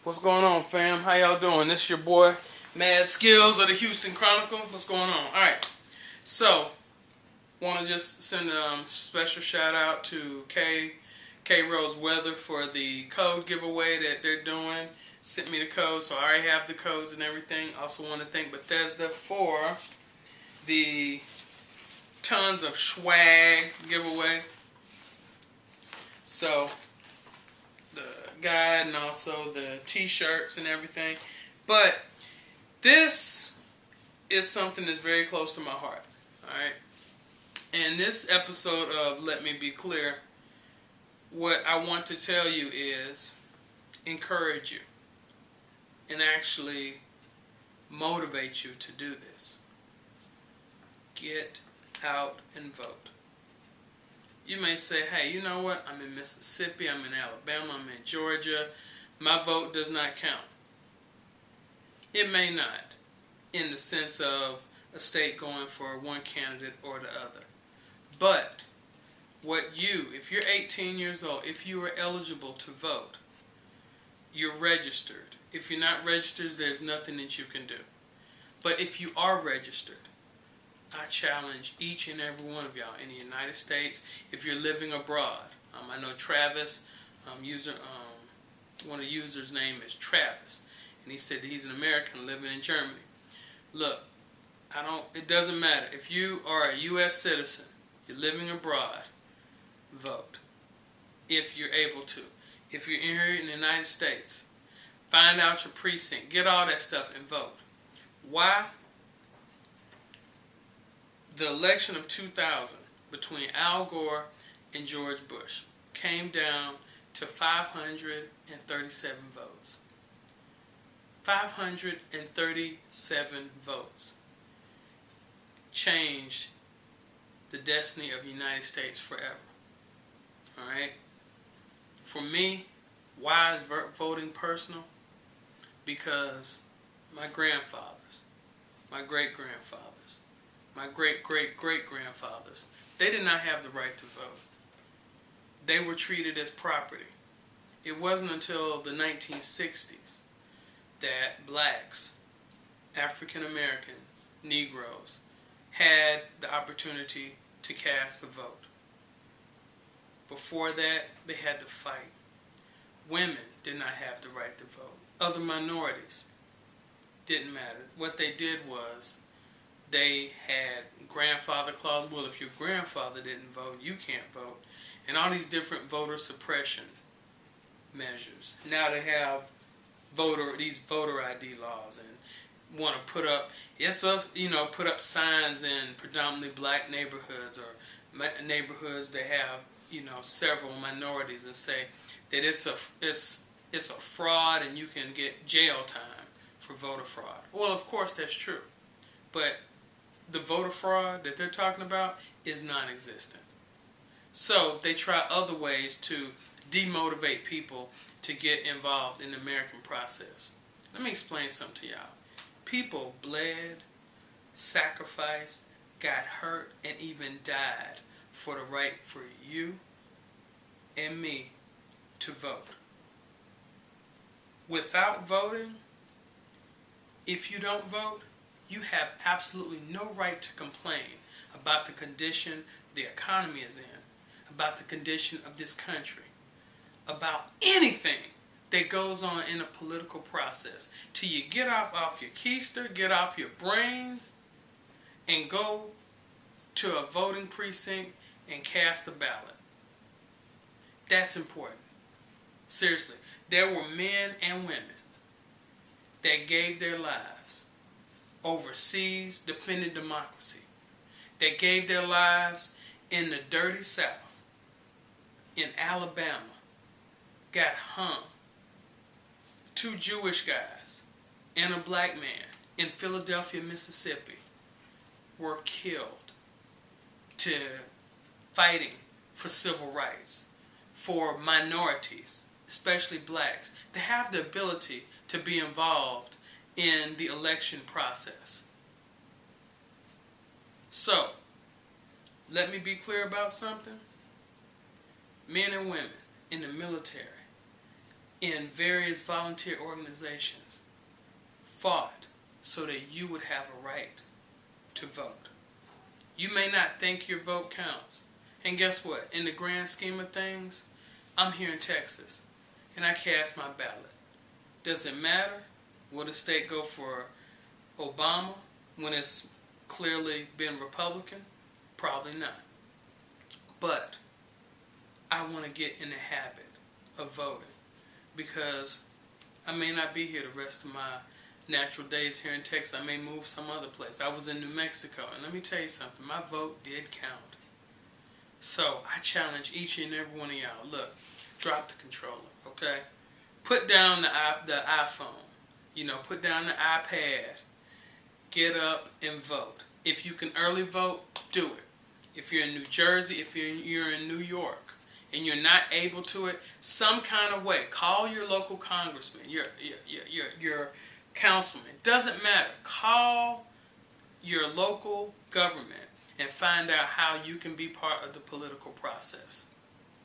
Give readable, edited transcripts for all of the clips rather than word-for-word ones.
What's going on, fam? How y'all doing? This is your boy, Mad Skills of the Houston Chronicle. What's going on? Alright, so, want to just send a special shout out to K Rose Weather for the code giveaway that they're doing. Sent me the code, so I already have the codes and everything. Also want to thank Bethesda for the tons of swag giveaway. So, the guide and also the t-shirts and everything. But this is something that's very close to my heart. Alright? And this episode of Let Me Be Clear, what I want to tell you is encourage you and actually motivate you to do this. Get out and vote. You may say, hey, you know what? I'm in Mississippi, I'm in Alabama, I'm in Georgia. My vote does not count. It may not, in the sense of a state going for one candidate or the other. But if you're 18 years old, if you are eligible to vote, you're registered. If you're not registered, there's nothing that you can do. But if you are registered, I challenge each and every one of y'all in the United States, if you're living abroad. I know Travis, one of the users' name is Travis, and he said that he's an American living in Germany. Look, it doesn't matter. If you are a U.S. citizen, you're living abroad, vote. If you're able to. If you're here in the United States, find out your precinct, get all that stuff and vote. Why? The election of 2000 between Al Gore and George Bush came down to 537 votes. 537 votes changed the destiny of the United States forever. Alright? For me, why is voting personal? Because my grandfathers, my great-grandfathers, my great-great-great-grandfathers, they did not have the right to vote. They were treated as property. It wasn't until the 1960s that blacks, African Americans, Negroes, had the opportunity to cast a vote. Before that, they had to fight. Women did not have the right to vote. Other minorities didn't matter. What they did was they had grandfather clause. Well, if your grandfather didn't vote, you can't vote. And all these different voter suppression measures. Now they have these voter ID laws and want to put up signs in predominantly black neighborhoods or neighborhoods that have several minorities and say that it's a fraud and you can get jail time for voter fraud. Well, of course that's true, but the voter fraud that they're talking about is non-existent. So they try other ways to demotivate people to get involved in the American process. Let me explain something to y'all. People bled, sacrificed, got hurt, and even died for the right for you and me to vote. Without voting, if you don't vote, you have absolutely no right to complain about the condition the economy is in, about the condition of this country, about anything that goes on in a political process, till you get off your keister, get off your brains, and go to a voting precinct and cast a ballot. That's important. Seriously, there were men and women that gave their lives overseas defending democracy, that gave their lives in the dirty South, in Alabama, got hung. 2 Jewish guys and a black man in Philadelphia, Mississippi were killed to fighting for civil rights, for minorities, especially blacks, to have the ability to be involved in the election process. So, let me be clear about something. Men and women in the military, in various volunteer organizations fought so that you would have a right to vote. You may not think your vote counts. And guess what? In the grand scheme of things, I'm here in Texas and I cast my ballot. Does it matter? Will the state go for Obama when it's clearly been Republican? Probably not. But I want to get in the habit of voting because I may not be here the rest of my natural days here in Texas. I may move some other place. I was in New Mexico, and let me tell you something. My vote did count. So I challenge each and every one of y'all. Look, drop the controller, okay? Put down the iPhone. You know, put down the iPad. Get up and vote. If you can early vote, do it. If you're in New Jersey, if you're in New York, and you're not able to it, some kind of way, call your local congressman, your councilman. Doesn't matter. Call your local government and find out how you can be part of the political process.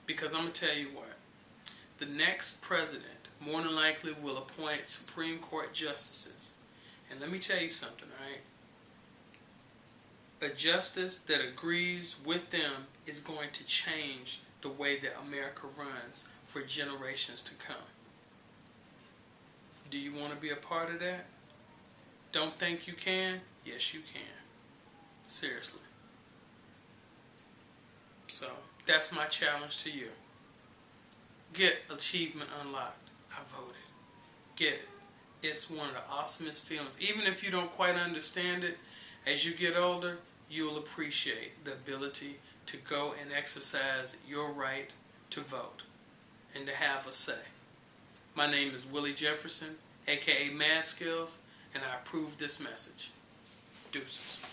Because I'm going to tell you what, the next president more than likely will appoint Supreme Court justices. And let me tell you something, all right? A justice that agrees with them is going to change the way that America runs for generations to come. Do you want to be a part of that? Don't think you can? Yes, you can. Seriously. So, that's my challenge to you. Get Achievement Unlocked. I voted. Get it. It's one of the awesomest feelings. Even if you don't quite understand it, as you get older, you'll appreciate the ability to go and exercise your right to vote and to have a say. My name is Willie Jefferson, aka Mad Skills, and I approve this message. Deuces.